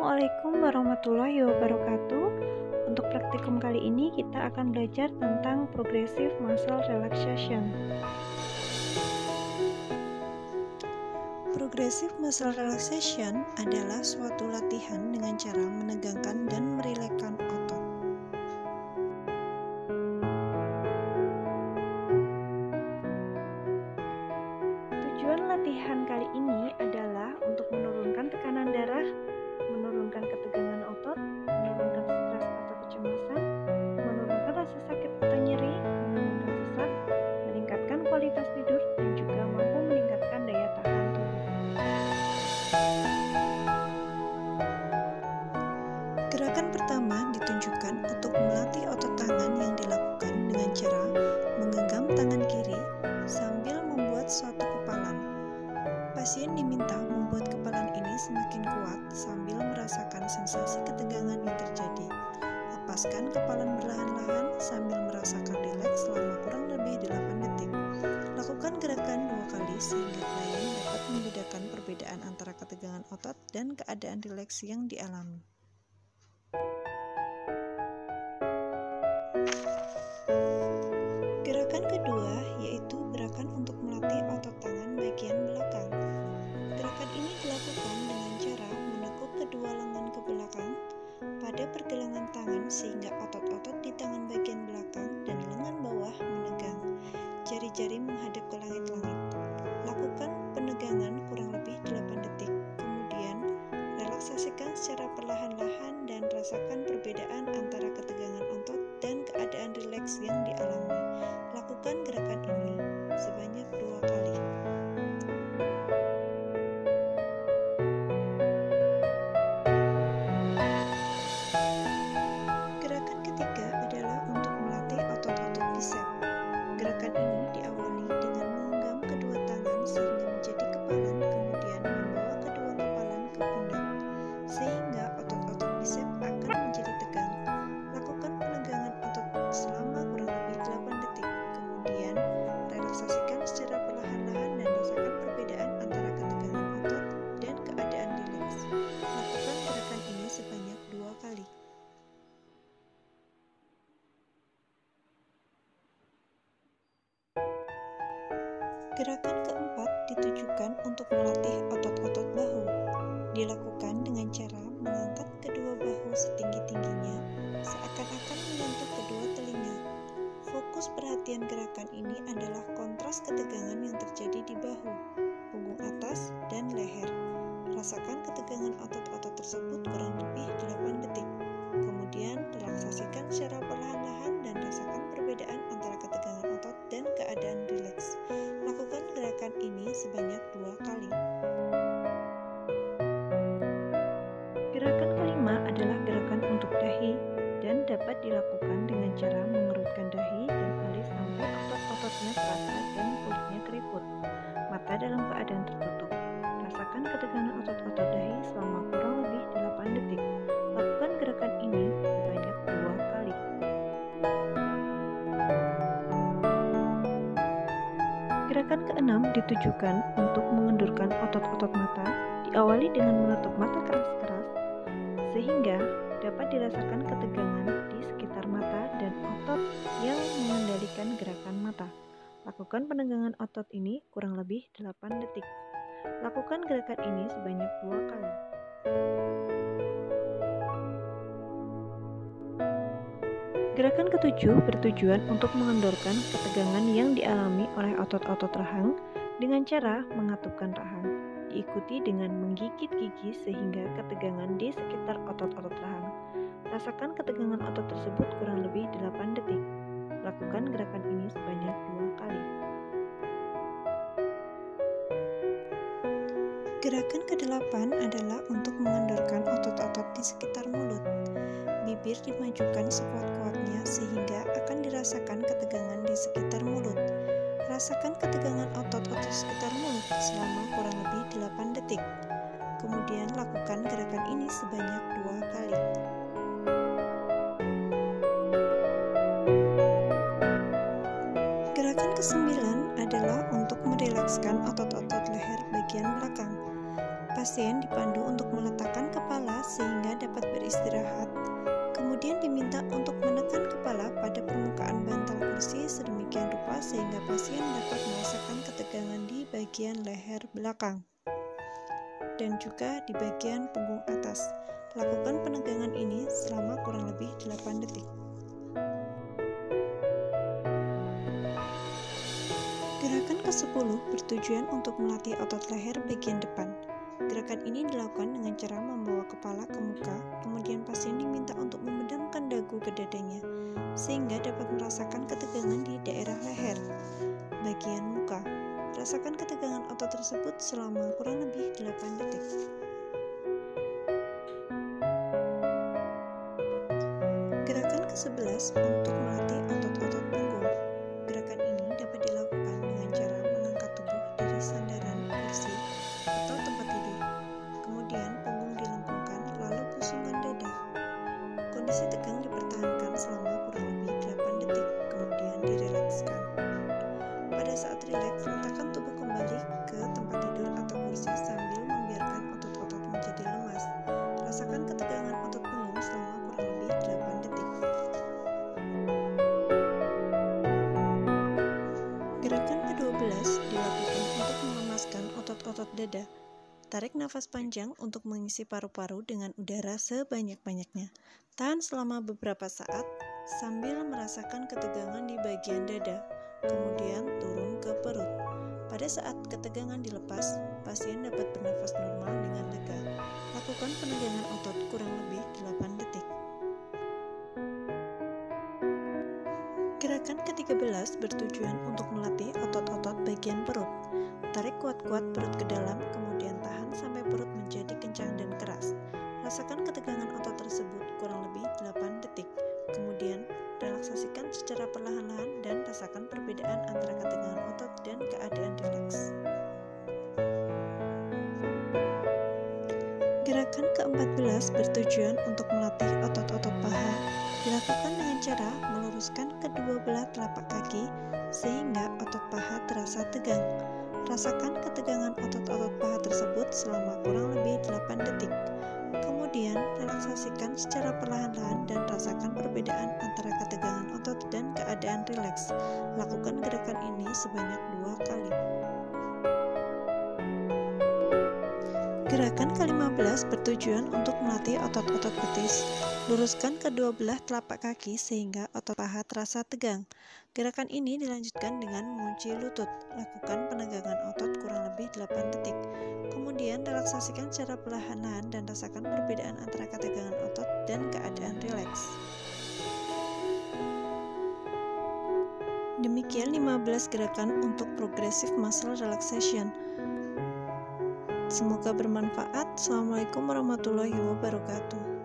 Assalamualaikum warahmatullahi wabarakatuh. Untuk praktikum kali ini kita akan belajar tentang progressive muscle relaxation. Progressive muscle relaxation adalah suatu latihan dengan cara menegangkan dan merilekskan otot. Tujuan latihan kali ini adalah untuk menurunkan tekanan darah, menurunkan ketegangan otot, menurunkan stres atau kecemasan, menurunkan rasa sakit atau nyeri, menurunkan sesak, meningkatkan kualitas tidur, dan juga mampu meningkatkan daya tahan tubuh. Gerakan pertama ditunjukkan untuk melatih otot tangan yang dilakukan dengan cara menggenggam tangan kiri sambil membuat suatu kepalan. Pasien diminta membuat kepalan ini semakin kuat sambil merasakan sensasi ketegangan yang terjadi. Lepaskan kepalan perlahan-lahan sambil merasakan rileks selama kurang lebih 8 detik. Lakukan gerakan 2 kali sehingga klien dapat membedakan perbedaan antara ketegangan otot dan keadaan rileks yang dialami. Gerakan kedua yaitu gerakan untuk melatih otot tangan bagian belakang. Gerakan ini dilakukan dengan cara menekuk kedua lengan ke belakang pada pergelangan tangan sehingga otot-otot di tangan bagian belakang dan lengan bawah menegang. Jari-jari menghadap ke langit-langit. Lakukan penegangan kurang lebih 8 detik. Kemudian, relaksasikan secara perlahan-lahan dan rasakan perbedaan antara ketegangan otot dan keadaan rileks yang dialami. Lakukan gerakan ini sebanyak 2 kali. Gerakan ketiga adalah untuk melatih otot-otot bisep. Gerakan ini diawali dengan menggenggam kedua tangan sehingga menjadi kepalan, kemudian membawa kedua kepalan ke pundak, sehingga otot-otot bisep akan menjadi tegang. Lakukan penegangan otot selama kurang lebih 8 detik. Kemudian, relaksasikan secara perlahan-lahan dan rasakan perbedaan antara ketegangan otot dan keadaan rileks. Lakukan gerakan ini sebanyak 2 kali. Gerakan keempat ditujukan untuk melatih otot-otot bahu. Dilakukan dengan cara mengangkat kedua bahu setinggi-tingginya, seakan-akan menyentuh kedua telinga. Fokus perhatian gerakan ini adalah kontras ketegangan yang terjadi di bahu, punggung atas, dan leher. Rasakan ketegangan otot-otot tersebut kurang lebih 8 detik. Kemudian, relaksasikan secara perlahan-lahan dan rasakan perbedaan antara ketegangan otot dan keadaan rileks. Lakukan gerakan ini sebanyak 2 kali. Gerakan kelima adalah gerakan untuk dahi dan dapat dilakukan dengan cara mengerutkan dahi dan alis sampai otot-ototnya terasa dan kulitnya keriput. Mata dalam keadaan tertutup. Rasakan ketegangan otot-otot dahi selama kurang lebih 8 detik. Lakukan gerakan ini sebanyak 2 kali. Gerakan keenam ditujukan untuk mengendurkan otot-otot mata, diawali dengan menutup mata keras-keras, sehingga dapat dirasakan ketegangan di sekitar mata dan otot yang mengendalikan gerakan mata. Lakukan penegangan otot ini kurang lebih 8 detik. Lakukan gerakan ini sebanyak 2 kali. Gerakan ketujuh bertujuan untuk mengendorkan ketegangan yang dialami oleh otot-otot rahang dengan cara mengatupkan rahang, diikuti dengan menggigit gigi sehingga ketegangan di sekitar otot-otot rahang. Rasakan ketegangan otot tersebut kurang lebih 8 detik. Lakukan gerakan ini sebanyak 2 kali. Gerakan ke-8 adalah untuk mengendorkan otot-otot di sekitar mulut. Bibir dimajukan sekuat-kuatnya sehingga akan dirasakan ketegangan di sekitar mulut. Rasakan ketegangan otot-otot sekitar mulut selama kurang lebih 8 detik. Kemudian lakukan gerakan ini sebanyak 2 kali. Gerakan ke-9 adalah untuk merilekskan otot-otot leher bagian belakang. pasien dipandu untuk meletakkan kepala sehingga dapat beristirahat. Kemudian diminta untuk menekan kepala pada permukaan bantal kursi sedemikian rupa sehingga pasien dapat merasakan ketegangan di bagian leher belakang dan juga di bagian punggung atas. Lakukan penegangan ini selama kurang lebih 8 detik. Gerakan ke-10 bertujuan untuk melatih otot leher bagian depan. Gerakan ini dilakukan dengan cara membawa kepala ke muka, kemudian pasien diminta untuk memedamkan dagu ke dadanya, sehingga dapat merasakan ketegangan di daerah leher, bagian muka. Rasakan ketegangan otot tersebut selama kurang lebih 8 detik. Gerakan ke-11 untuk melatih otot-otot punggung. Gerakan ini dapat dilakukan dengan cara mengangkat tubuh dari sandaran kursi atau tempat tidur. Kemudian punggung dilengkungkan lalu pusungkan dada. Kondisi tegang dipertahankan selama kurang lebih 8 detik, kemudian direlakskan. Pada saat rileks, letakkan tubuh kembali ke tempat tidur atau kursi sambil membiarkan otot-otot menjadi lemas. Rasakan ketegangan otot punggung selama kurang lebih 8 detik. Gerakan ke-12 dilakukan untuk melemaskan otot-otot dada. Tarik nafas panjang untuk mengisi paru-paru dengan udara sebanyak-banyaknya. Tahan selama beberapa saat sambil merasakan ketegangan di bagian dada, kemudian turun ke perut. Pada saat ketegangan dilepas, pasien dapat bernafas normal dengan lega. Lakukan penegangan otot kurang lebih 8 detik. Gerakan ke-13 bertujuan untuk melatih otot-otot bagian perut. Tarik kuat-kuat perut ke dalam, kemudian tahan sampai perut menjadi kencang dan keras. Rasakan ketegangan otot tersebut kurang lebih 8 detik. Kemudian, relaksasikan secara perlahan-lahan dan rasakan perbedaan antara ketegangan otot dan keadaan rileks. Gerakan ke-14 bertujuan untuk melatih otot-otot paha. Dilakukan dengan cara meluruskan kedua belah telapak kaki sehingga otot paha terasa tegang. Rasakan ketegangan otot-otot paha tersebut selama kurang lebih 8 detik. Kemudian, relaksasikan secara perlahan-lahan dan rasakan perbedaan antara ketegangan otot dan keadaan rileks. Lakukan gerakan ini sebanyak 2 kali. Gerakan ke-15 bertujuan untuk melatih otot-otot betis. Luruskan kedua belah telapak kaki sehingga otot paha terasa tegang. Gerakan ini dilanjutkan dengan mengunci lutut. Lakukan penegangan otot kurang lebih 8 detik. Kemudian relaksasikan secara perlahan-lahan dan rasakan perbedaan antara ketegangan otot dan keadaan rileks. Demikian 15 gerakan untuk progressive muscle relaxation. Semoga bermanfaat. Assalamualaikum warahmatullahi wabarakatuh.